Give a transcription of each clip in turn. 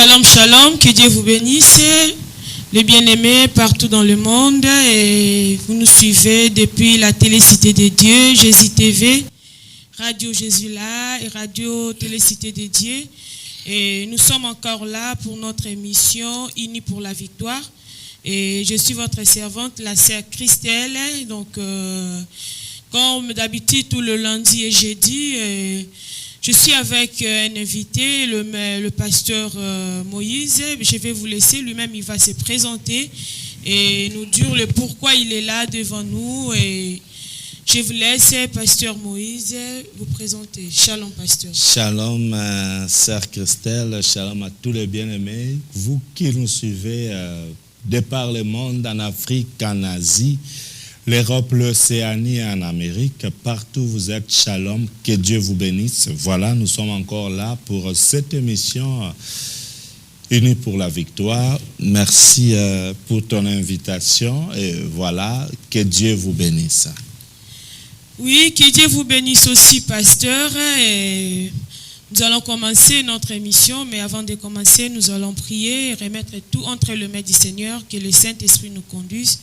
Shalom, shalom, que Dieu vous bénisse, les bien-aimés partout dans le monde, et vous nous suivez depuis la Télécité de Dieu, Jésus TV, Radio Jésus là et Radio Télécité de Dieu. Et nous sommes encore là pour notre émission Unis pour la victoire. Et je suis votre servante, la sœur Christelle. Donc, comme d'habitude, tout le lundi et jeudi, je suis avec un invité, le pasteur Moïse. Je vais vous laisser, lui-même il va se présenter et nous dire le pourquoi il est là devant nous. Et je vous laisse, pasteur Moïse, vous présenter. Shalom, pasteur. Shalom, sœur Christelle. Shalom à tous les bien-aimés. Vous qui nous suivez de par le monde, en Afrique, en Asie, l'Europe, l'Océanie et en Amérique, partout où vous êtes, shalom, que Dieu vous bénisse. Voilà, nous sommes encore là pour cette émission Unis pour la victoire. Merci pour ton invitation et voilà, que Dieu vous bénisse. Oui, que Dieu vous bénisse aussi, pasteur. Et nous allons commencer notre émission, mais avant de commencer, nous allons prier et remettre tout entre les mains du Seigneur, que le Saint-Esprit nous conduise.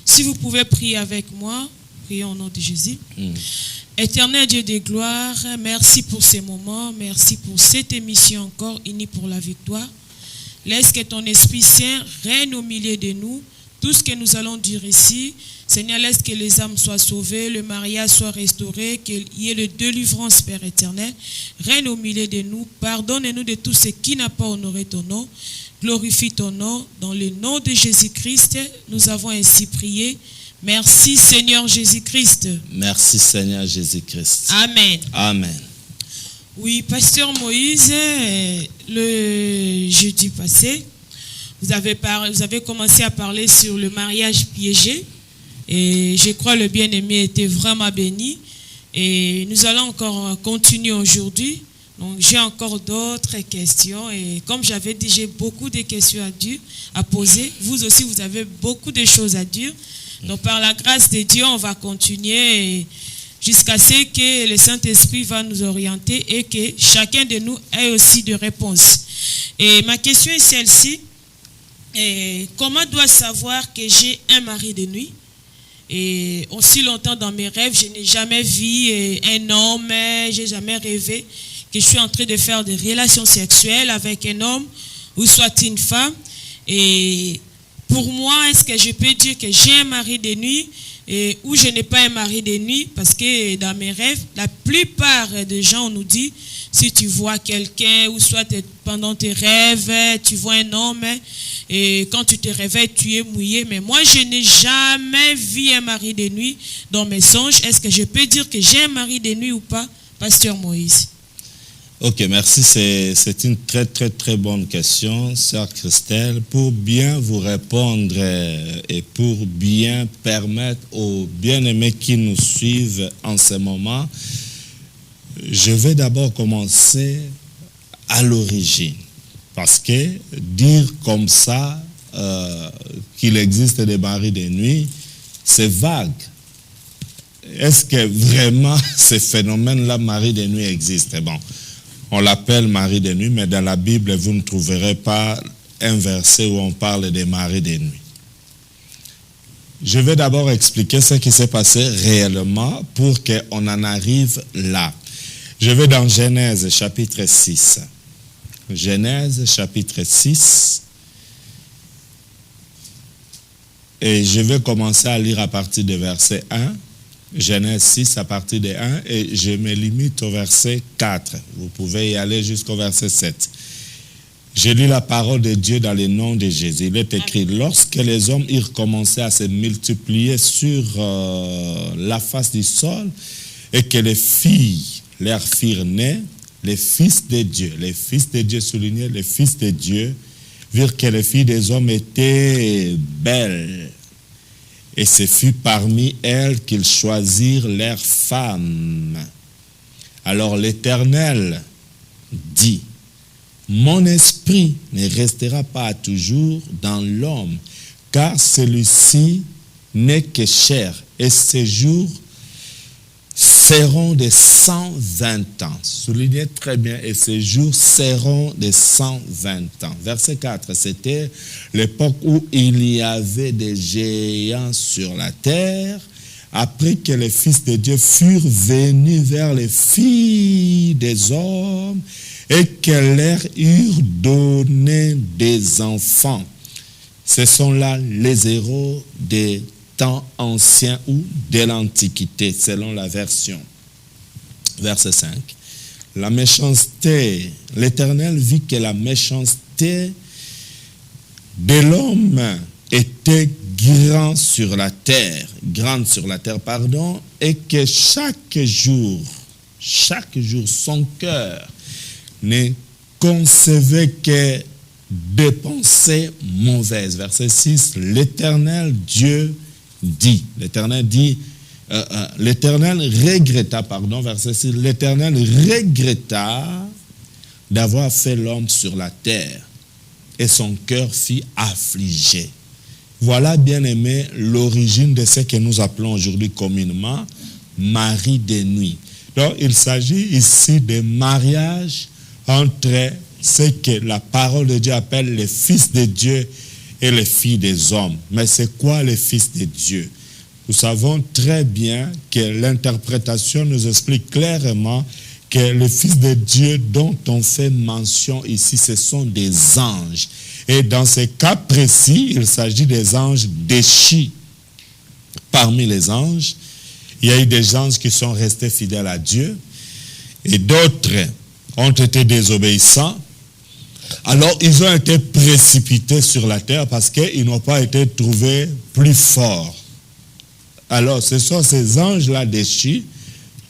Si vous pouvez prier avec moi, prions au nom de Jésus. Éternel Dieu de gloire, merci pour ces moments, merci pour cette émission encore, Unis pour la victoire. Laisse que ton Esprit Saint règne au milieu de nous. Tout ce que nous allons dire ici, Seigneur, laisse que les âmes soient sauvées, le mariage soit restauré, qu'il y ait de délivrance, Père éternel. Règne au milieu de nous, pardonne-nous de tout ce qui n'a pas honoré ton nom. Glorifie ton nom. Dans le nom de Jésus-Christ, nous avons ainsi prié. Merci Seigneur Jésus-Christ. Merci Seigneur Jésus-Christ. Amen. Amen. Oui, pasteur Moïse, le jeudi passé, vous avez commencé à parler sur le mariage piégé. Et je crois que le bien-aimé était vraiment béni. Et nous allons encore continuer aujourd'hui. Donc j'ai encore d'autres questions. Et comme j'avais dit, j'ai beaucoup de questions à poser. Vous aussi, vous avez beaucoup de choses à dire. Donc par la grâce de Dieu, on va continuer jusqu'à ce que le Saint-Esprit va nous orienter et que chacun de nous ait aussi des réponses. Et ma question est celle-ci. Comment dois-je savoir que j'ai un mari de nuit? Et aussi longtemps dans mes rêves, je n'ai jamais vu un homme, j'ai jamais rêvé que je suis en train de faire des relations sexuelles avec un homme ou soit une femme. Et pour moi, est-ce que je peux dire que j'ai un mari de nuit ou je n'ai pas un mari de nuit? Parce que dans mes rêves, la plupart des gens nous dit, si tu vois quelqu'un ou soit pendant tes rêves, tu vois un homme et quand tu te réveilles, tu es mouillé. Mais moi, je n'ai jamais vu un mari de nuit dans mes songes. Est-ce que je peux dire que j'ai un mari de nuit ou pas, pasteur Moïse? Ok, merci. C'est une très, très, très bonne question, sœur Christelle. Pour bien vous répondre et pour bien permettre aux bien-aimés qui nous suivent en ce moment, je vais d'abord commencer à l'origine. Parce que dire comme ça qu'il existe des maris de nuit, c'est vague. Est-ce que vraiment ce phénomène-là, mari de nuit, existe? Bon, on l'appelle mari de nuit, mais dans la Bible, vous ne trouverez pas un verset où on parle des maris de nuit. Je vais d'abord expliquer ce qui s'est passé réellement pour qu'on en arrive là. Je vais dans Genèse chapitre 6. Genèse chapitre 6. Et je vais commencer à lire à partir du verset 1. Genèse 6 à partir de 1 et je me limite au verset 4. Vous pouvez y aller jusqu'au verset 7. Je lis la parole de Dieu dans le nom de Jésus. Il est écrit, lorsque les hommes eurent commencé à se multiplier sur la face du sol et que les filles leur firent nées, les fils de Dieu soulignaient, les fils de Dieu virent que les filles des hommes étaient belles. Et ce fut parmi elles qu'ils choisirent leurs femmes. Alors l'Éternel dit, mon esprit ne restera pas toujours dans l'homme, car celui-ci n'est que chair, et ses jours seront de 120 ans. Soulignez très bien, et ces jours seront de 120 ans. Verset 4, c'était l'époque où il y avait des géants sur la terre, après que les fils de Dieu furent venus vers les filles des hommes et que leur eurent donné des enfants. Ce sont là les héros des temps anciens ou de l'Antiquité, selon la version. Verset 5. La méchanceté, l'Éternel vit que la méchanceté de l'homme était grande sur la terre, et que chaque jour, son cœur ne concevait que des pensées mauvaises. Verset 6, l'Éternel Dieu dit, l'Éternel regretta, verset 6, l'Éternel regretta d'avoir fait l'homme sur la terre, et son cœur fut affligé. Voilà, bien-aimé, l'origine de ce que nous appelons aujourd'hui communément mari de nuit. Donc, il s'agit ici de mariage entre ce que la parole de Dieu appelle les fils de Dieu et les filles des hommes. Mais c'est quoi les fils de Dieu? Nous savons très bien que l'interprétation nous explique clairement que les fils de Dieu dont on fait mention ici, ce sont des anges. Et dans ce cas précis, il s'agit des anges déchus. Parmi les anges, il y a eu des anges qui sont restés fidèles à Dieu et d'autres ont été désobéissants. Alors, ils ont été précipités sur la terre parce qu'ils n'ont pas été trouvés plus forts. Alors, ce sont ces anges-là déchus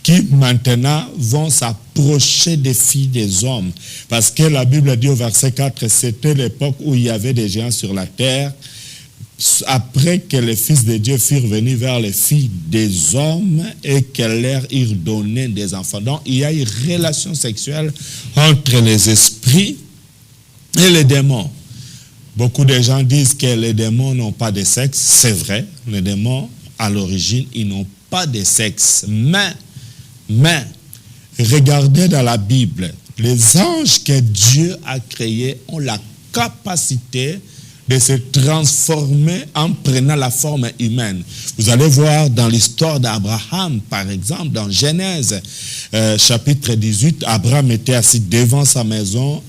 qui maintenant vont s'approcher des filles des hommes. Parce que la Bible dit au verset 4, c'était l'époque où il y avait des géants sur la terre, après que les fils de Dieu furent venus vers les filles des hommes et qu'elles leur eurent donné des enfants. Donc, il y a une relation sexuelle entre les esprits et les démons. Beaucoup de gens disent que les démons n'ont pas de sexe. C'est vrai, les démons, à l'origine, ils n'ont pas de sexe. Mais, regardez dans la Bible, les anges que Dieu a créés ont la capacité de se transformer en prenant la forme humaine. Vous allez voir dans l'histoire d'Abraham, par exemple, dans Genèse, chapitre 18, Abraham était assis devant sa maison.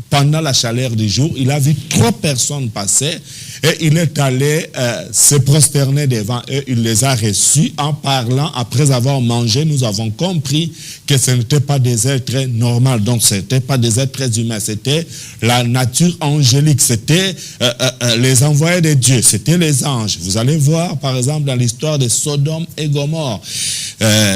Pendant la chaleur du jour, il a vu 3 personnes passer et il est allé se prosterner devant eux. Il les a reçus en parlant. Après avoir mangé, nous avons compris que ce n'était pas des êtres normaux. Donc, ce n'était pas des êtres humains. C'était la nature angélique. C'était les envoyés de Dieu. C'était les anges. Vous allez voir, par exemple, dans l'histoire de Sodome et Gomorrhe.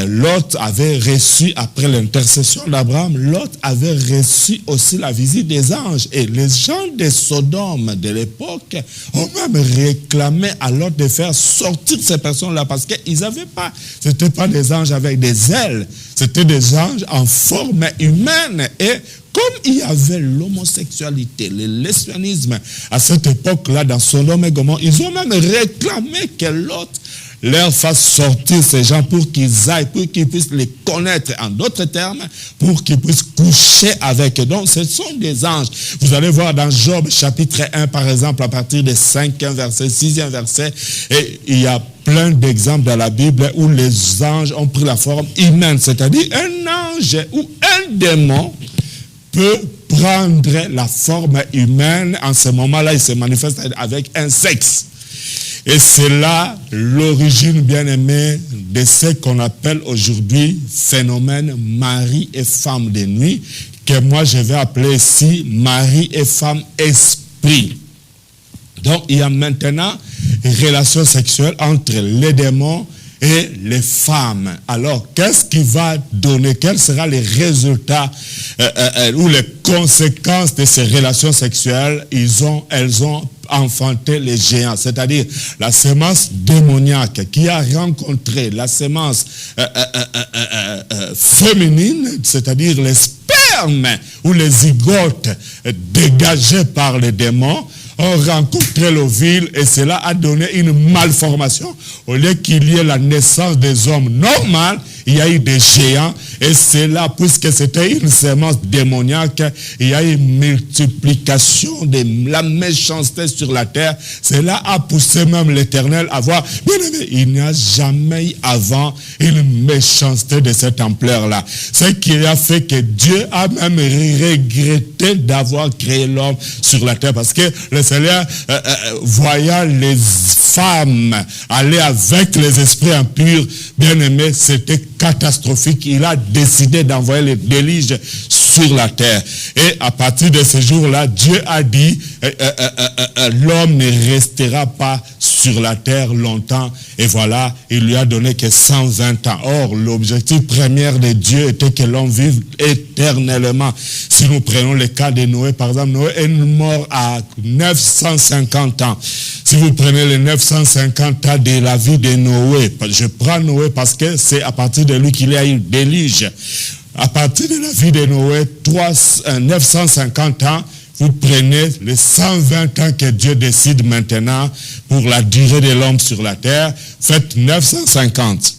Lot avait reçu, après l'intercession d'Abraham, Lot avait reçu aussi la visite des anges. Et les gens de Sodome de l'époque ont même réclamé à Lot de faire sortir ces personnes-là parce qu'ils n'avaient pas, ce n'étaient pas des anges avec des ailes, c'était des anges en forme humaine. Et comme il y avait l'homosexualité, le lesbianisme à cette époque-là dans Sodome et Gomorrhe, ils ont même réclamé que Lot leur fasse sortir ces gens pour qu'ils aillent, pour qu'ils puissent les connaître, en d'autres termes, pour qu'ils puissent coucher avec eux. Donc, ce sont des anges. Vous allez voir dans Job, chapitre 1, par exemple, à partir des 5e verset, 6e verset, et il y a plein d'exemples dans la Bible où les anges ont pris la forme humaine, c'est-à-dire un ange ou un démon peut prendre la forme humaine. En ce moment-là, il se manifeste avec un sexe. Et c'est là l'origine, bien-aimée, de ce qu'on appelle aujourd'hui phénomène mari et femme de nuit, que moi je vais appeler ici mari et femme esprit. Donc il y a maintenant une relation sexuelle entre les démons et les femmes. Alors, qu'est-ce qui va donner, quels seront les résultats ou les conséquences de ces relations sexuelles? Elles ont enfanté les géants, c'est-à-dire la sémence démoniaque qui a rencontré la sémence féminine, c'est-à-dire les spermes ou les zygotes dégagés par les démons, ont rencontré l'ovule et cela a donné une malformation. Au lieu qu'il y ait la naissance des hommes normaux, il y a eu des géants, et c'est là, puisque c'était une sémence démoniaque, il y a eu une multiplication de la méchanceté sur la terre. Cela a poussé même l'Éternel à voir, bien aimé, il n'y a jamais eu avant une méchanceté de cette ampleur-là. Ce qui a fait que Dieu a même regretté d'avoir créé l'homme sur la terre, parce que le Seigneur, voyant les femmes aller avec les esprits impurs, bien aimé, c'était catastrophique. Il a décidé d'envoyer les déluges sur la terre. Et à partir de ce jour-là, Dieu a dit, l'homme ne restera pas sur la terre longtemps. Et voilà, il lui a donné que 120 ans. Or, l'objectif premier de Dieu était que l'homme vive éternellement. Si nous prenons le cas de Noé, par exemple, Noé est mort à 950 ans. Si vous prenez les 950 ans de la vie de Noé, je prends Noé parce que c'est à partir de lui qu'il y a eu le déluge. À partir de la vie de Noé, 950 ans, vous prenez les 120 ans que Dieu décide maintenant pour la durée de l'homme sur la terre, faites 950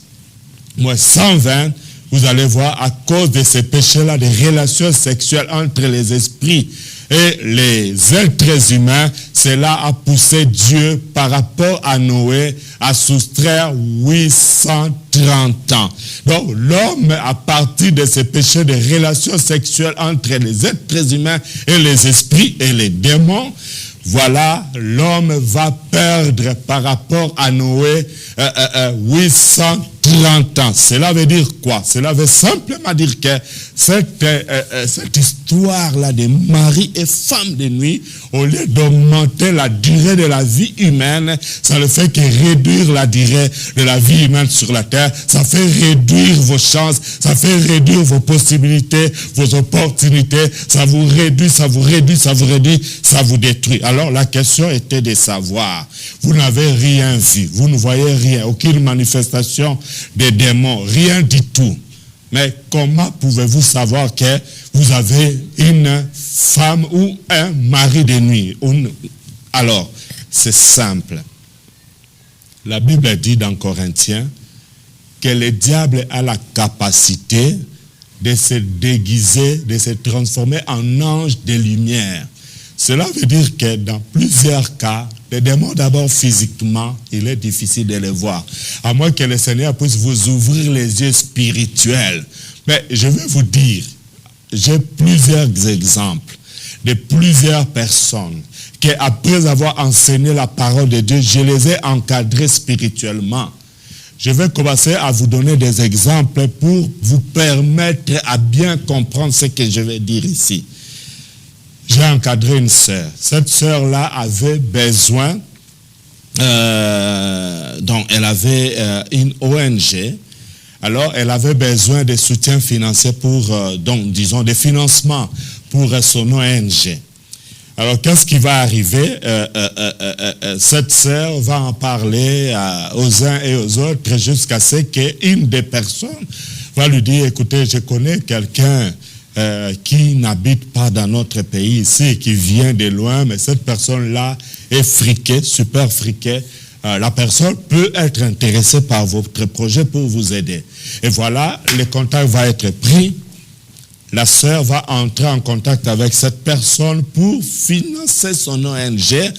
moins 120, vous allez voir, à cause de ces péchés-là, des relations sexuelles entre les esprits et les êtres humains, cela a poussé Dieu par rapport à Noé à soustraire 830 ans. Donc l'homme, à partir de ces péchés de relations sexuelles entre les êtres humains et les esprits et les démons, voilà, l'homme va perdre par rapport à Noé 830 ans. Cela veut dire quoi? Cela veut simplement dire que cette histoire-là de mari et femme de nuit, au lieu d'augmenter la durée de la vie humaine, ça ne fait que réduire la durée de la vie humaine sur la terre. Ça fait réduire vos chances, ça fait réduire vos possibilités, vos opportunités. Ça vous réduit, ça vous réduit, ça vous réduit, ça vous détruit. Alors la question était de savoir, vous n'avez rien vu, vous ne voyez rien, aucune manifestation des démons, rien du tout. Mais comment pouvez-vous savoir que vous avez une femme ou un mari de nuit? Alors, c'est simple. La Bible dit dans Corinthiens que le diable a la capacité de se déguiser, de se transformer en ange de lumière. Cela veut dire que dans plusieurs cas, les démons d'abord physiquement, il est difficile de les voir. À moins que le Seigneur puisse vous ouvrir les yeux spirituels. Mais je vais vous dire, j'ai plusieurs exemples de plusieurs personnes qui, après avoir enseigné la parole de Dieu, je les ai encadrés spirituellement. Je vais commencer à vous donner des exemples pour vous permettre à bien comprendre ce que je vais dire ici. J'ai encadré une sœur. Cette sœur-là avait besoin, donc elle avait une ONG. Alors, elle avait besoin de soutien financier pour, donc, disons, des financements pour son ONG. Alors, qu'est-ce qui va arriver? Cette sœur va en parler aux uns et aux autres jusqu'à ce qu'une des personnes va lui dire, écoutez, je connais quelqu'un qui n'habite pas dans notre pays ici, qui vient de loin, mais cette personne-là est friquée, super friquée. La personne peut être intéressée par votre projet pour vous aider. Et voilà, le contact va être pris. La sœur va entrer en contact avec cette personne pour financer son ONG.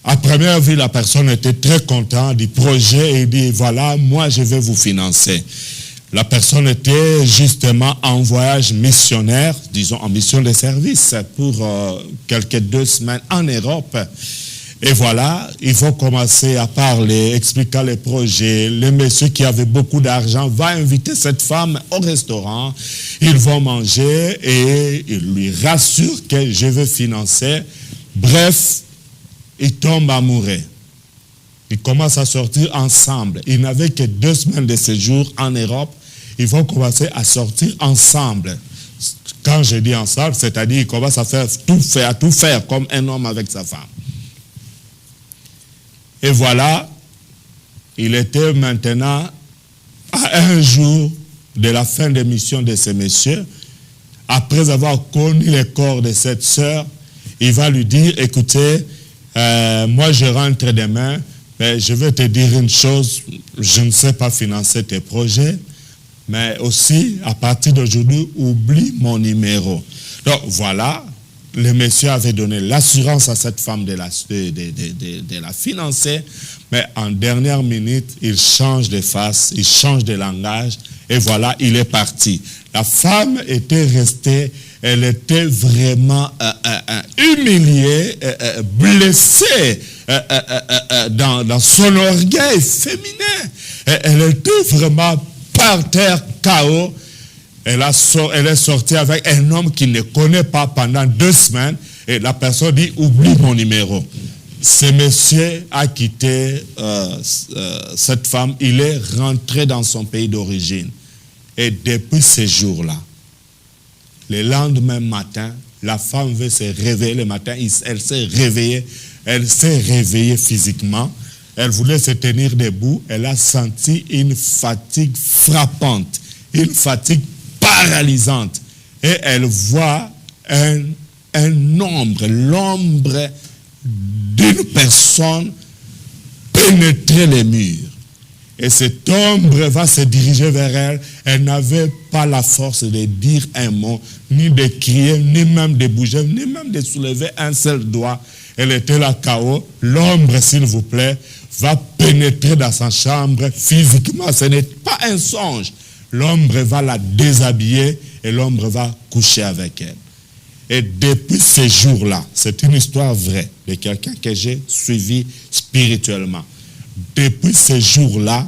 À première vue, la personne était très contente du projet et dit, voilà, moi je vais vous financer. La personne était justement en voyage missionnaire, disons en mission de service pour quelques 2 semaines en Europe. Et voilà, ils vont commencer à parler, expliquer les projets. Le monsieur qui avait beaucoup d'argent va inviter cette femme au restaurant. Ils vont manger et il lui rassure que je veux financer. Bref, ils tombent amoureux. Ils commencent à sortir ensemble. Ils n'avaient que 2 semaines de séjour en Europe. Ils vont commencer à sortir ensemble. Quand je dis ensemble, c'est-à-dire qu'ils commencent à tout faire comme un homme avec sa femme. Et voilà, il était maintenant à 1 jour de la fin de mission de ce monsieur. Après avoir connu le corps de cette sœur, il va lui dire, écoutez, moi je rentre demain, mais je vais te dire une chose, je ne sais pas financer tes projets, mais aussi, à partir d'aujourd'hui, oublie mon numéro. Donc, voilà, le monsieur avait donné l'assurance à cette femme de la financer, mais en dernière minute, il change de face, il change de langage, et voilà, il est parti. La femme était restée, elle était vraiment humiliée, blessée dans son orgueil féminin. Elle était vraiment par terre, KO. Elle est sortie avec un homme qu'il ne connaît pas pendant 2 semaines, et la personne dit, oublie mon numéro. Ce monsieur a quitté cette femme, il est rentré dans son pays d'origine. Et depuis ce jour-là, le lendemain matin, la femme veut se réveiller le matin, elle s'est réveillée physiquement, elle voulait se tenir debout, elle a senti une fatigue frappante, une fatigue paralysante, et elle voit l'ombre d'une personne pénétrer les murs. Et cette ombre va se diriger vers elle. Elle n'avait pas la force de dire un mot, ni de crier, ni même de bouger, ni même de soulever un seul doigt. Elle était là KO. L'ombre, s'il vous plaît, va pénétrer dans sa chambre physiquement. Ce n'est pas un songe. L'ombre va la déshabiller et l'ombre va coucher avec elle. Et depuis ce jour-là, c'est une histoire vraie de quelqu'un que j'ai suivi spirituellement. Depuis ce jour-là,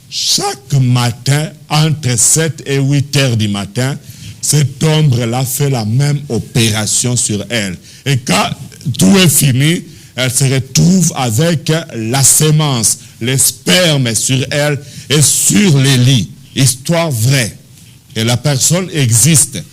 chaque matin, entre 7 et 8 heures du matin, cette ombre-là fait la même opération sur elle. Et quand tout est fini, elle se retrouve avec la sémence, les spermes sur elle et sur les lits. Histoire vraie. Et la personne existe.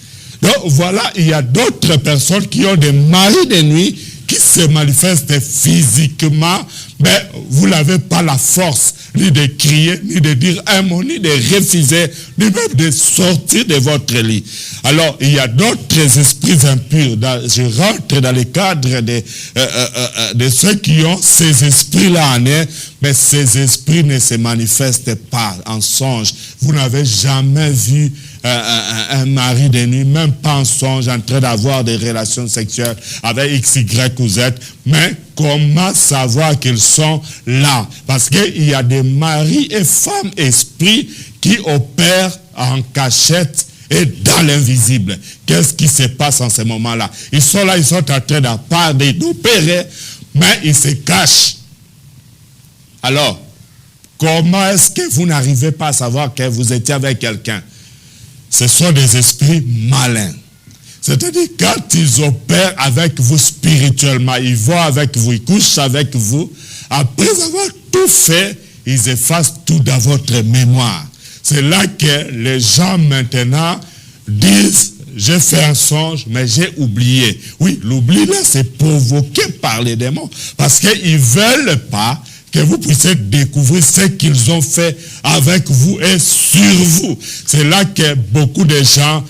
Donc voilà, il y a d'autres personnes qui ont des maris de nuit qui se manifestent physiquement, mais vous n'avez pas la force ni de crier, ni de dire un mot, ni de refuser, ni même de sortir de votre lit. Alors, il y a d'autres esprits impurs. Je rentre dans le cadre de ceux qui ont ces esprits-là en eux, mais ces esprits ne se manifestent pas en songe. Vous n'avez jamais vu un mari de nuit, même pas en songe, en train d'avoir des relations sexuelles avec X, Y ou Z, mais comment savoir qu'ils sont là? Parce qu'il y a des maris et femmes esprits qui opèrent en cachette et dans l'invisible. Qu'est-ce qui se passe en ce moment-là? Ils sont là, ils sont en train d'opérer, mais ils se cachent. Alors, comment est-ce que vous n'arrivez pas à savoir que vous étiez avec quelqu'un? Ce sont des esprits malins. C'est-à-dire, quand ils opèrent avec vous spirituellement, ils vont avec vous, ils couchent avec vous, après avoir tout fait, ils effacent tout dans votre mémoire. C'est là que les gens maintenant disent, j'ai fait un songe, mais j'ai oublié. Oui, l'oubli là, c'est provoqué par les démons. Parce qu'ils ne veulent pas que vous puissiez découvrir ce qu'ils ont fait avec vous et sur vous. C'est là que beaucoup de gens,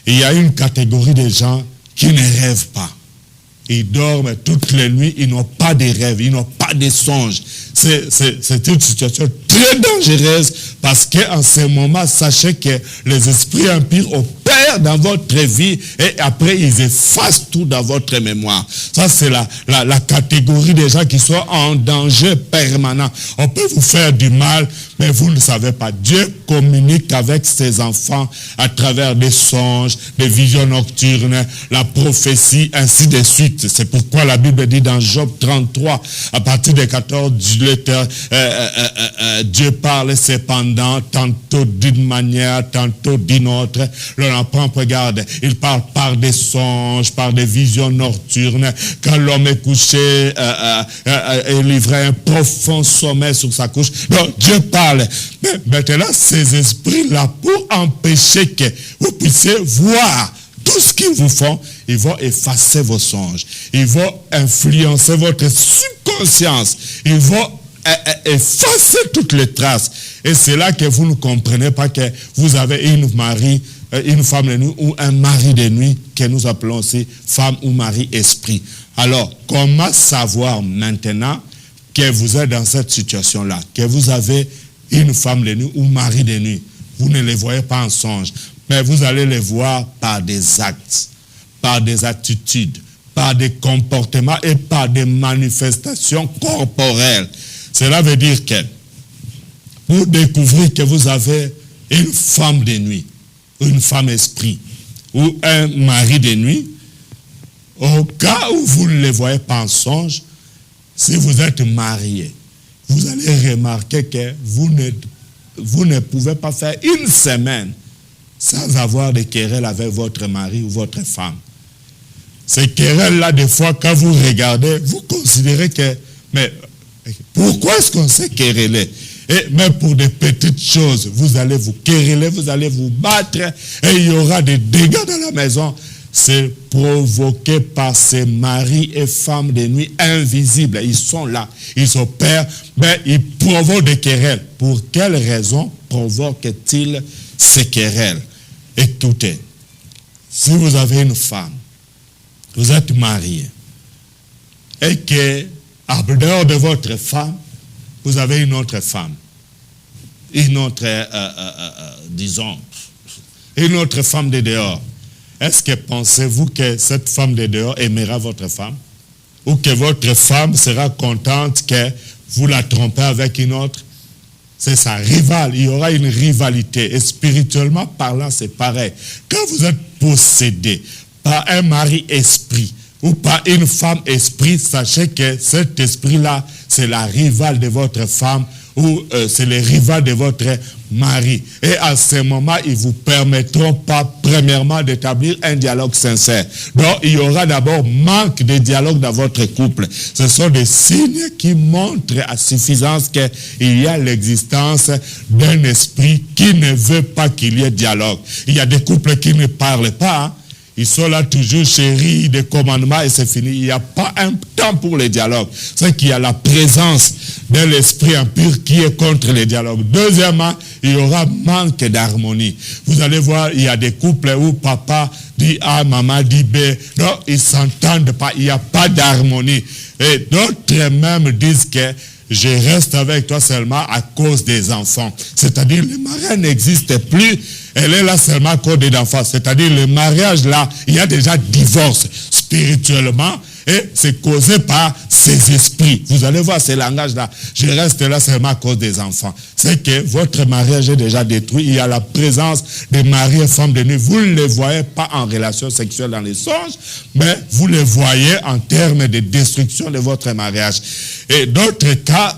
il y a une catégorie de gens qui ne rêvent pas. Ils dorment toutes les nuits, ils n'ont pas de rêves, ils n'ont pas de songes. C'est une situation très dangereuse parce qu'en ce moment, sachez que les esprits impurs opèrent dans votre vie et après ils effacent tout dans votre mémoire. Ça, c'est la catégorie des gens qui sont en danger permanent. On peut vous faire du mal, mais vous ne savez pas. Dieu communique avec ses enfants à travers des songes, des visions nocturnes, la prophétie, ainsi de suite. C'est pourquoi la Bible dit dans Job 33, à partir des 14, Dieu parle cependant, tantôt d'une manière, tantôt d'une autre. L'on en prend garde. Il parle par des songes, par des visions nocturnes. Quand l'homme est couché et livré un profond sommeil sur sa couche. Donc Dieu parle. Mais maintenant, ces esprits-là, pour empêcher que vous puissiez voir tout ce qu'ils vous font, ils vont effacer vos songes. Ils vont influencer votre subconscience. Ils vont effacer toutes les traces. Et c'est là que vous ne comprenez pas que vous avez une femme de nuit ou un mari de nuit que nous appelons aussi femme ou mari esprit. Alors, comment savoir maintenant que vous êtes dans cette situation-là, que vous avez une femme de nuit ou mari de nuit? vous ne les voyez pas en songe, mais vous allez les voir par des actes, par des attitudes, par des comportements et par des manifestations corporelles. Cela veut dire que pour découvrir que vous avez une femme de nuit, une femme esprit, ou un mari de nuit, au cas où vous ne les voyez pas en songe, si vous êtes marié, vous allez remarquer que vous ne pouvez pas faire une semaine sans avoir des querelles avec votre mari ou votre femme. Ces querelles-là, des fois, quand vous regardez, vous considérez que, mais pourquoi est-ce qu'on s'est querellé? Et même pour des petites choses, vous allez vous quereller, vous allez vous battre, et il y aura des dégâts dans la maison. C'est provoqué par ces maris et femmes de nuit invisibles. Ils sont là, ils opèrent, mais ils provoquent des querelles. Pour quelle raison provoquent-ils ces querelles? Écoutez, si vous avez une femme, vous êtes marié, et que, en dehors de votre femme, vous avez une autre femme, une autre, disons, une autre femme de dehors. Est-ce que pensez-vous que cette femme de dehors aimera votre femme? Ou que votre femme sera contente que vous la trompez avec une autre? C'est sa rivale. Il y aura une rivalité. Et spirituellement parlant, c'est pareil. Quand vous êtes possédé par un mari esprit ou par une femme esprit, sachez que cet esprit-là, c'est la rivale de votre femme ou c'est le rival de votre mari. Et à ce moment, ils ne vous permettront pas, premièrement, d'établir un dialogue sincère. Donc, il y aura d'abord manque de dialogue dans votre couple. Ce sont des signes qui montrent à suffisance qu'il y a l'existence d'un esprit qui ne veut pas qu'il y ait dialogue. Il y a des couples qui ne parlent pas, hein. Ils sont là toujours chéris des commandements et c'est fini. Il n'y a pas un temps pour les dialogues. C'est qu'il y a la présence de l'esprit impur qui est contre les dialogues. Deuxièmement, il y aura manque d'harmonie. Vous allez voir, il y a des couples où papa dit A, maman dit B. Non, ils ne s'entendent pas. Il n'y a pas d'harmonie. Et d'autres même disent que je reste avec toi seulement à cause des enfants. C'est-à-dire, le mariage n'existe plus. Elle est là seulement à cause des enfants. C'est-à-dire, le mariage là, il y a déjà divorce spirituellement et c'est causé par ces esprits. Vous allez voir ces langages-là. Je reste là seulement à cause des enfants. C'est que votre mariage est déjà détruit. Il y a la présence des maris et femmes de nuit. Vous ne les voyez pas en relation sexuelle dans les songes, mais vous les voyez en termes de destruction de votre mariage. Et d'autres cas,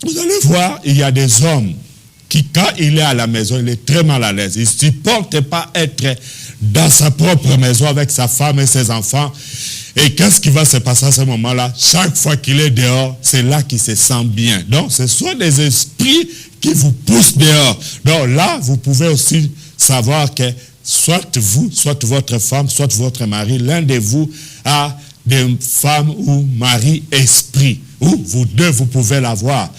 vous allez voir, il y a des hommes qui, quand il est à la maison, il est très mal à l'aise. Il ne supporte pas être dans sa propre maison avec sa femme et ses enfants. Et qu'est-ce qui va se passer à ce moment-là? Chaque fois qu'il est dehors, c'est là qu'il se sent bien. Donc, ce sont des esprits qui vous poussent dehors. Donc là, vous pouvez aussi savoir que soit vous, soit votre femme, soit votre mari, l'un de vous a des femmes ou mari esprit. Ou vous deux, vous pouvez l'avoir.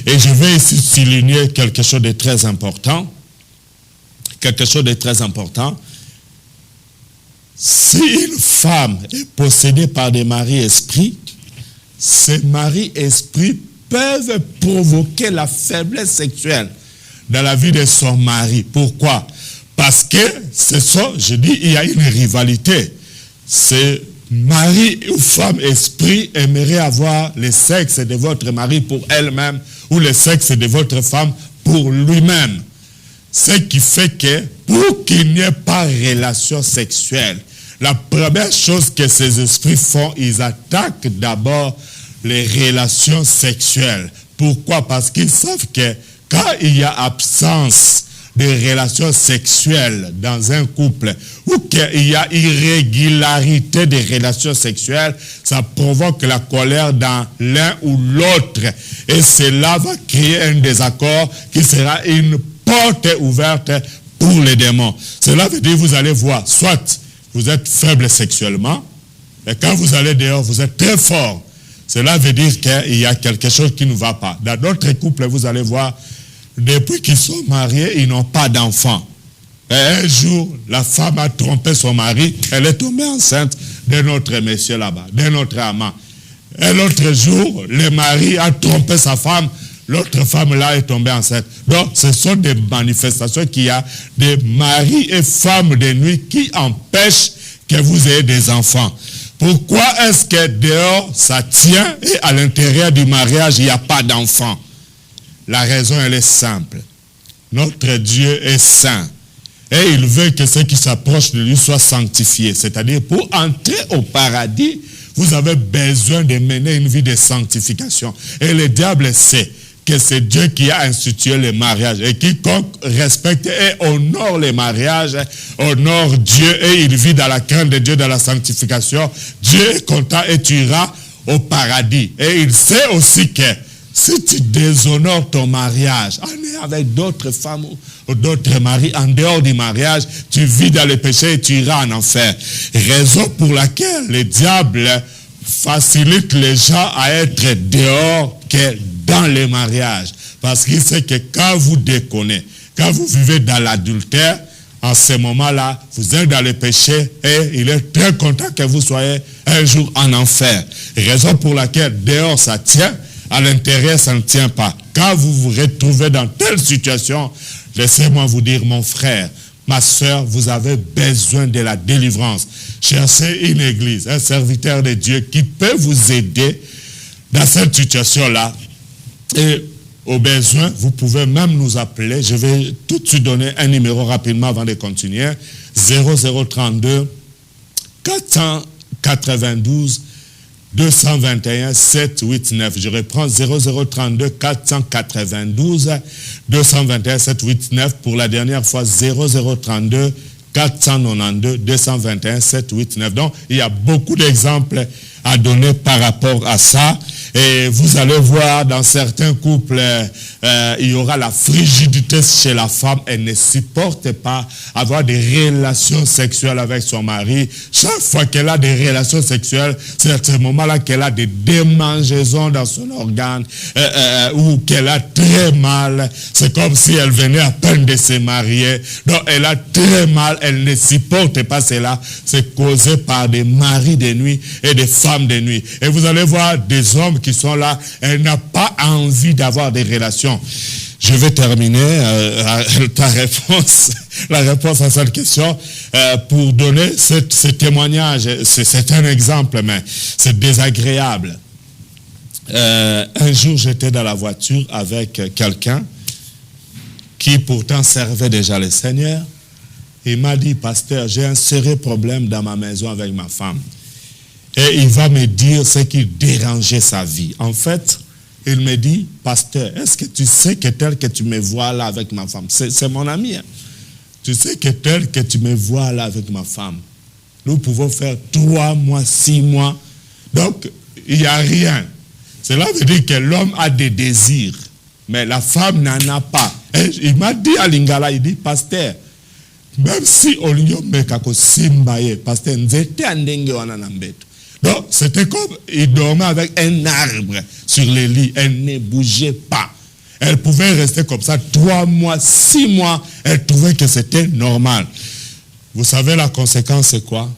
Et je vais ici souligner quelque chose de très important. Quelque chose de très important. Si une femme est possédée par des maris esprits, ces maris esprits peuvent provoquer la faiblesse sexuelle dans la vie de son mari. Pourquoi? Parce que ce sont, je dis, il y a une rivalité. C'est mari ou femme esprit aimerait avoir le sexe de votre mari pour elle-même ou le sexe de votre femme pour lui-même. Ce qui fait que pour qu'il n'y ait pas de relation sexuelle, la première chose que ces esprits font, ils attaquent d'abord les relations sexuelles. Pourquoi? Parce qu'ils savent que quand il y a absence de relations sexuelles dans un couple ou qu'il y a irrégularité des relations sexuelles, ça provoque la colère dans l'un ou l'autre. Et cela va créer un désaccord qui sera une porte ouverte pour les démons. Cela veut dire que vous allez voir, soit vous êtes faible sexuellement, et quand vous allez dehors, vous êtes très fort. Cela veut dire qu'il y a quelque chose qui ne va pas. Dans d'autres couples, vous allez voir, depuis qu'ils sont mariés, ils n'ont pas d'enfants. Et un jour, la femme a trompé son mari, elle est tombée enceinte d'un autre monsieur là-bas, d'un autre amant. Un autre jour, le mari a trompé sa femme, l'autre femme là est tombée enceinte. Donc, ce sont des manifestations qu'il y a des maris et femmes de nuit qui empêchent que vous ayez des enfants. Pourquoi est-ce que dehors ça tient et à l'intérieur du mariage il n'y a pas d'enfants? La raison elle est simple. Notre Dieu est saint. Et il veut que ceux qui s'approchent de lui soient sanctifiés. C'est-à-dire, pour entrer au paradis, vous avez besoin de mener une vie de sanctification. Et le diable sait que c'est Dieu qui a institué le mariage. Et quiconque respecte et honore le mariage, honore Dieu et il vit dans la crainte de Dieu, dans la sanctification. Dieu est content et tu iras au paradis. Et il sait aussi que si tu déshonores ton mariage, avec d'autres femmes ou d'autres maris, en dehors du mariage, tu vis dans le péché et tu iras en enfer. Raison pour laquelle le diable facilite les gens à être dehors que dans le mariage. Parce qu'il sait que quand vous déconnez, quand vous vivez dans l'adultère, en ce moment-là, vous êtes dans le péché et il est très content que vous soyez un jour en enfer. Raison pour laquelle dehors ça tient, à l'intérieur, ça ne tient pas. Quand vous vous retrouvez dans telle situation, laissez-moi vous dire, mon frère, ma soeur, vous avez besoin de la délivrance. Cherchez une église, un serviteur de Dieu qui peut vous aider dans cette situation-là. Et au besoin, vous pouvez même nous appeler. Je vais tout de suite donner un numéro rapidement avant de continuer. 0032 492 221 789. Je reprends 0032 492 221 789. Pour la dernière fois, 0032 492 221 789. Donc, il y a beaucoup d'exemples à donner par rapport à ça. Et vous allez voir, dans certains couples, il y aura la frigidité chez la femme. Elle ne supporte pas avoir des relations sexuelles avec son mari. Chaque fois qu'elle a des relations sexuelles, c'est à ce moment-là qu'elle a des démangeaisons dans son organe ou qu'elle a très mal. C'est comme si elle venait à peine de se marier. Donc, elle a très mal. Elle ne supporte pas cela. C'est causé par des maris de nuit et des femmes de nuit. Et vous allez voir des hommes qui sont là, elle n'a pas envie d'avoir des relations. Je vais terminer ta réponse, la réponse à cette question, pour donner ce témoignage. C'est un exemple, mais c'est désagréable. Un jour, j'étais dans la voiture avec quelqu'un qui pourtant servait déjà le Seigneur. Il m'a dit, pasteur, j'ai un sérieux problème dans ma maison avec ma femme. Et il va me dire ce qui dérangeait sa vie. En fait, il me dit, pasteur, est-ce que tu sais que tel que tu me vois là avec ma femme, c'est mon ami, hein? Tu sais que tel que tu me vois là avec ma femme, nous pouvons faire 3 mois, 6 mois. Donc, il n'y a rien. Cela veut dire que l'homme a des désirs, mais la femme n'en a pas. Et il m'a dit à Lingala, il dit, pasteur, même si Olio Mekako Simbaye, pasteur, nzete andenge wananambeto. Donc, c'était comme il dormait avec un arbre sur les lits. Elle ne bougeait pas. Elle pouvait rester comme ça 3 mois, 6 mois. Elle trouvait que c'était normal. Vous savez la conséquence c'est quoi?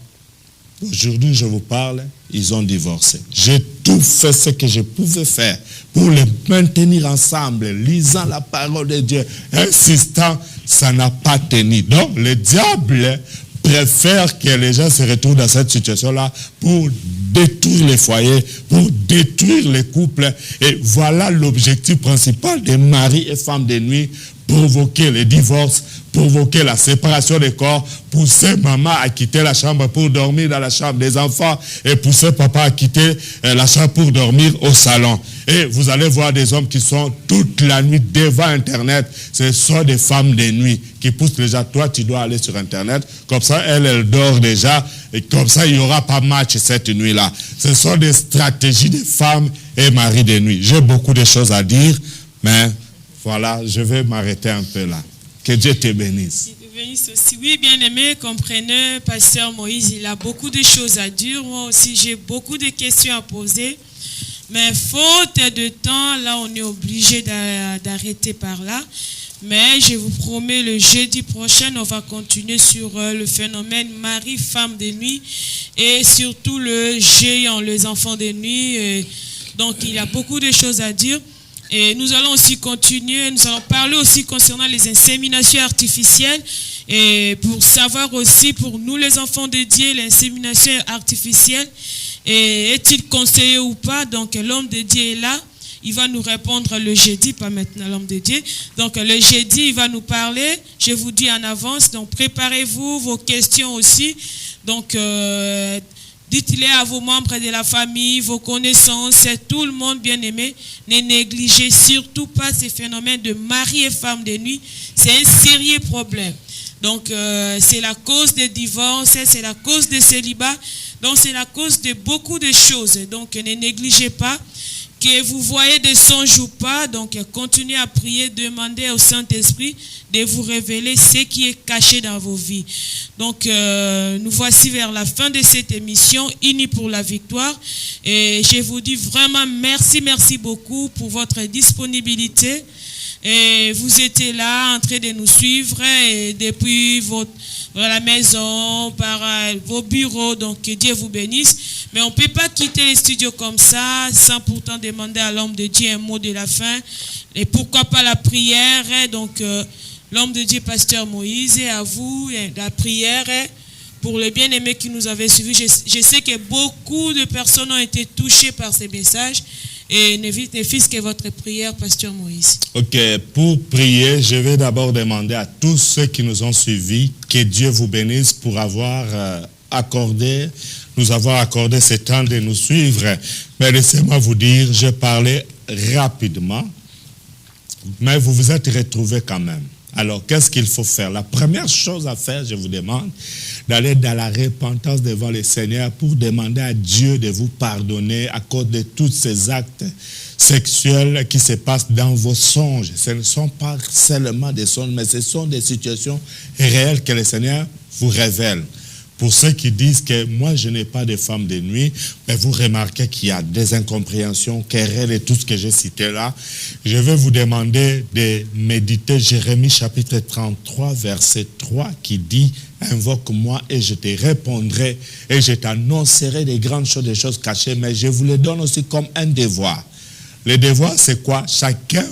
Aujourd'hui, je vous parle, ils ont divorcé. J'ai tout fait ce que je pouvais faire pour les maintenir ensemble, lisant la parole de Dieu, insistant, ça n'a pas tenu. Donc, le diable préfère que les gens se retrouvent dans cette situation-là pour détruire les foyers, pour détruire les couples. Et voilà l'objectif principal des maris et femmes de nuit, provoquer les divorces, provoquer la séparation des corps, pousser maman à quitter la chambre pour dormir dans la chambre des enfants et pousser papa à quitter la chambre pour dormir au salon. Et vous allez voir des hommes qui sont toute la nuit devant Internet. Ce sont des femmes de nuit qui poussent les gens. Toi, tu dois aller sur Internet. Comme ça, elle dort déjà. Et comme ça, il n'y aura pas match cette nuit-là. Ce sont des stratégies des femmes et maris de nuit. J'ai beaucoup de choses à dire, mais voilà, je vais m'arrêter un peu là. Que Dieu te bénisse. Dieu te bénisse aussi. Oui, bien-aimé, comprenez, pasteur Moïse, il a beaucoup de choses à dire. Moi aussi, j'ai beaucoup de questions à poser. Mais faute de temps, là, on est obligé d'arrêter par là. Mais je vous promets, le jeudi prochain, on va continuer sur le phénomène mari-femme de nuit et surtout le géant, les enfants de nuit. Donc, il y a beaucoup de choses à dire. Et nous allons aussi continuer, nous allons parler aussi concernant les inséminations artificielles. Et pour savoir aussi, pour nous les enfants de Dieu, l'insémination artificielle, est-il conseillé ou pas? Donc l'homme de Dieu est là. Il va nous répondre le jeudi, pas maintenant l'homme de Dieu. Donc le jeudi, il va nous parler. Je vous dis en avance. Donc préparez-vous, vos questions aussi. Donc dites-les à vos membres de la famille, vos connaissances, tout le monde bien aimé. Ne négligez surtout pas ces phénomènes de mari et femme de nuit. C'est un sérieux problème. Donc c'est la cause des divorces, c'est la cause des célibats. Donc c'est la cause de beaucoup de choses. Donc ne négligez pas. Que vous voyez des songes ou pas, donc continuez à prier, demandez au Saint-Esprit de vous révéler ce qui est caché dans vos vies. Donc nous voici vers la fin de cette émission, Unis pour la victoire. Et je vous dis vraiment merci beaucoup pour votre disponibilité. Et vous étiez là en train de nous suivre et depuis la maison, par vos bureaux, donc que Dieu vous bénisse. Mais on ne peut pas quitter les studios comme ça sans pourtant demander à l'homme de Dieu un mot de la fin. Et pourquoi pas la prière. Donc l'homme de Dieu, pasteur Moïse, et à vous, la prière pour les bien-aimés qui nous avaient suivis. Je sais que beaucoup de personnes ont été touchées par ces messages. Et ne fût-ce que votre prière, pasteur Moïse. Ok, pour prier, je vais d'abord demander à tous ceux qui nous ont suivis que Dieu vous bénisse pour nous avoir accordé ce temps de nous suivre. Mais laissez-moi vous dire, je parlais rapidement, mais vous vous êtes retrouvés quand même. Alors, qu'est-ce qu'il faut faire? La première chose à faire, je vous demande, d'aller dans la repentance devant le Seigneur pour demander à Dieu de vous pardonner à cause de tous ces actes sexuels qui se passent dans vos songes. Ce ne sont pas seulement des songes, mais ce sont des situations réelles que le Seigneur vous révèle. Pour ceux qui disent que moi je n'ai pas de femme de nuit, mais vous remarquez qu'il y a des incompréhensions, querelles et tout ce que j'ai cité là. Je vais vous demander de méditer Jérémie chapitre 33 verset 3 qui dit « Invoque-moi et je te répondrai et je t'annoncerai des grandes choses, des choses cachées, mais je vous les donne aussi comme un devoir. » Le devoir c'est quoi? Chacun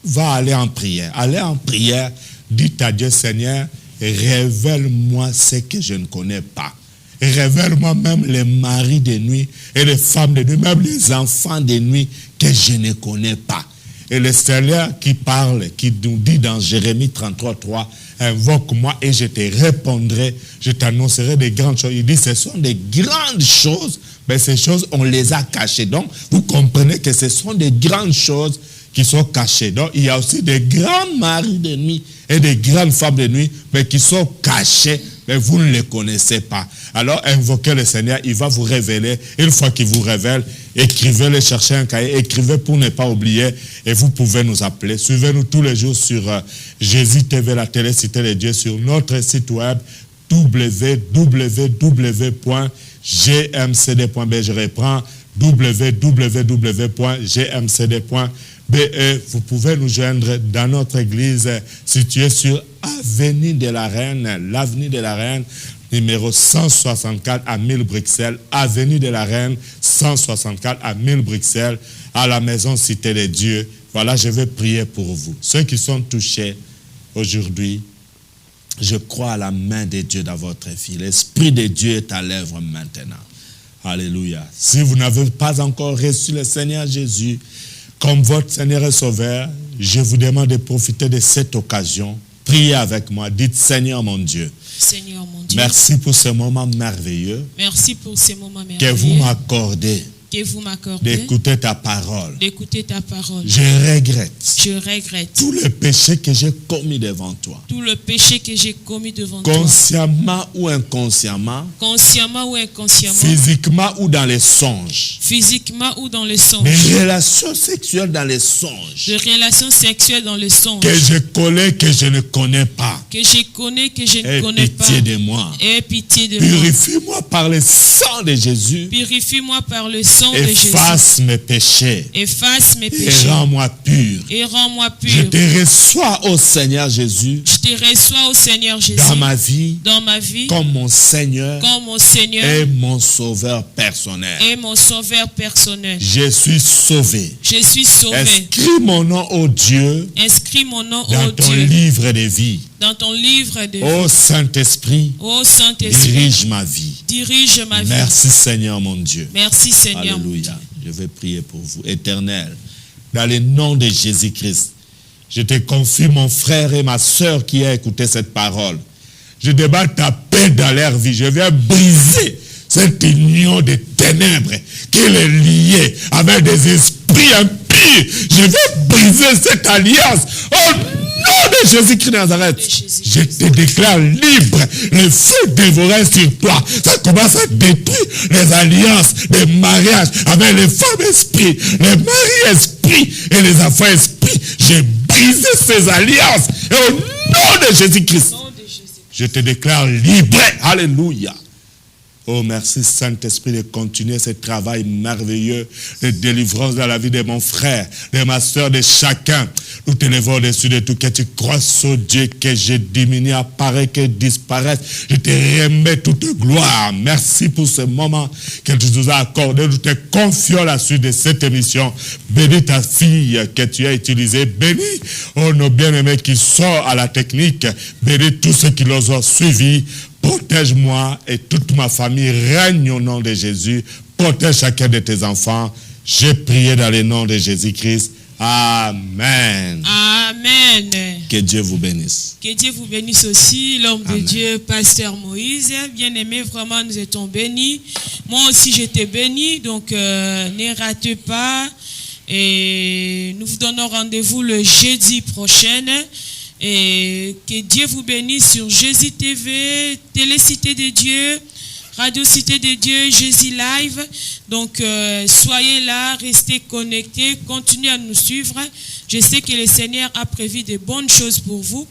va aller en prière. Aller en prière, dites à Dieu Seigneur, révèle-moi ce que je ne connais pas. Révèle-moi même les maris de nuit et les femmes de nuit, même les enfants de nuit que je ne connais pas. Et le Seigneur qui parle, qui nous dit dans Jérémie 33:3, invoque-moi et je te répondrai, je t'annoncerai des grandes choses. Il dit, ce sont des grandes choses, mais ces choses, on les a cachées. Donc, vous comprenez que ce sont des grandes choses qui sont cachées. Donc, il y a aussi des grands maris de nuit et des grandes femmes de nuit, mais qui sont cachées, mais vous ne les connaissez pas. Alors, invoquez le Seigneur, il va vous révéler. Une fois qu'il vous révèle, écrivez-le, cherchez un cahier, écrivez pour ne pas oublier, et vous pouvez nous appeler. Suivez-nous tous les jours sur Jésus TV, la télé Cité de Dieu, sur notre site web www.gmcd.be. Je reprends, www.gmcd.be. Vous pouvez nous joindre dans notre église située sur Avenue de la Reine, l'avenue de la Reine, numéro 164 à 1000 Bruxelles, Avenue de la Reine, 164 à 1000 Bruxelles, à la maison Cité de Dieu. Voilà, je vais prier pour vous. Ceux qui sont touchés aujourd'hui, je crois à la main de Dieu dans votre vie. L'Esprit de Dieu est à l'œuvre maintenant. Alléluia. Si vous n'avez pas encore reçu le Seigneur Jésus comme votre Seigneur et Sauveur, je vous demande de profiter de cette occasion. Priez avec moi. Dites, Seigneur mon Dieu. Seigneur mon Dieu. Merci pour ce moment merveilleux. Merci pour ces moments merveilleux. Que vous m'accordez. Que vous m'accordez. D'écouter ta parole. D'écouter ta parole. Je regrette. Je regrette. Tout le péché que j'ai commis devant toi. Tout le péché que j'ai commis devant toi. Consciemment ou inconsciemment. Consciemment ou inconsciemment. Physiquement ou dans les songes. Physiquement ou dans les songes. Des relations sexuelles dans les songes. Des relations sexuelles dans les songes. Que je connais, que je ne connais pas. Que je connais, que je ne connais pas. Aie pitié de moi. Aie pitié de moi. Purifie-moi par le sang de Jésus. Purifie-moi par le sang sang de Jésus. Efface mes péchés. Efface mes Et péchés. rends-moi pur. Et rends-moi Je pur. te reçois, ô Seigneur Jésus, Je te reçois au Seigneur Jésus. dans ma vie, Dans ma vie. comme mon Seigneur Comme mon Seigneur. et mon Sauveur personnel. Et mon sauveur personnel. Je suis sauvé. Je suis sauvé. Inscris mon nom, ô Dieu, Inscris mon nom, dans ô ton Dieu, livre de vie. dans ton livre de vie. Ô Saint-Esprit, Ô Saint-Esprit, dirige ma vie. dirige ma vie. Merci Seigneur mon Dieu. Merci Seigneur. Alléluia. Je vais prier pour vous. Éternel, dans le nom de Jésus-Christ, je te confie mon frère et ma soeur qui a écouté cette parole. Je débat ta paix dans leur vie. Je viens briser cette union des ténèbres qui les liait avec des esprits impies. Je vais briser cette alliance au nom de Jésus-Christ de Nazareth. Je te déclare libre. Le feu dévorait sur toi. Ça commence à détruire les alliances, les mariages avec les femmes esprits, les maris esprits et les enfants esprits. J'ai brisé ces alliances. Et au nom de Jésus-Christ, je te déclare libre. Alléluia. Oh, merci Saint-Esprit de continuer ce travail merveilleux de délivrance dans la vie de mon frère, de ma soeur, de chacun. Nous te levons au-dessus de tout, que tu crois sur Dieu, que je diminue, apparaît, que disparaisse. Je te remets toute gloire. Merci pour ce moment que tu nous as accordé. Nous te confions la suite de cette émission. Bénis ta fille que tu as utilisée. Bénis, oh, nos bien-aimés qui sont à la technique. Bénis tous ceux qui nous ont suivis. Protège-moi et toute ma famille, règne au nom de Jésus. Protège chacun de tes enfants. J'ai prié dans le nom de Jésus-Christ. Amen. Amen. Que Dieu vous bénisse. Que Dieu vous bénisse aussi, l'homme de Amen. Dieu, pasteur Moïse. Bien-aimé, vraiment, nous étions bénis. Moi aussi, j'étais béni, donc ne ratez pas. Et nous vous donnons rendez-vous le jeudi prochain. Et que Dieu vous bénisse sur Jésus TV, Télécité de Dieu, Radio Cité de Dieu, Jésus Live. Donc, soyez là, restez connectés, continuez à nous suivre. Je sais que le Seigneur a prévu de bonnes choses pour vous.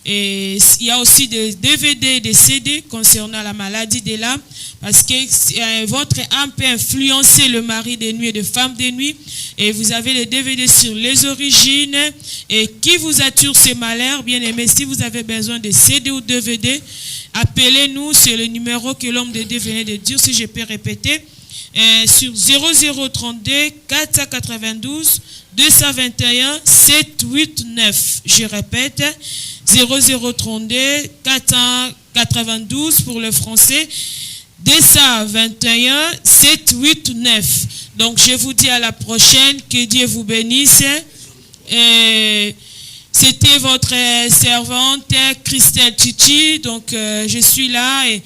Et il y a aussi des DVD et des CD concernant la maladie de l'âme, parce que votre âme peut influencer le mari de nuit et de femme de nuit. Et vous avez les DVD sur les origines et qui vous attire ce malheur. Bien aimé, si vous avez besoin de CD ou DVD, appelez-nous sur le numéro que l'homme de Dieu venait de dire, si je peux répéter, sur 0032 492 221 789. Je répète, 0032 492 pour le français, 221 789. Donc je vous dis à la prochaine, que Dieu vous bénisse. C'était votre servante Christelle Chichi. Donc je suis là et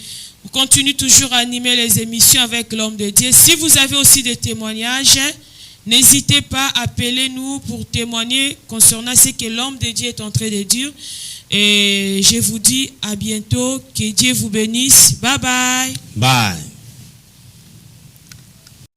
on continue toujours à animer les émissions avec l'homme de Dieu. Si vous avez aussi des témoignages, n'hésitez pas à appeler nous pour témoigner concernant ce que l'homme de Dieu est en train de dire. Et je vous dis à bientôt. Que Dieu vous bénisse. Bye bye. Bye.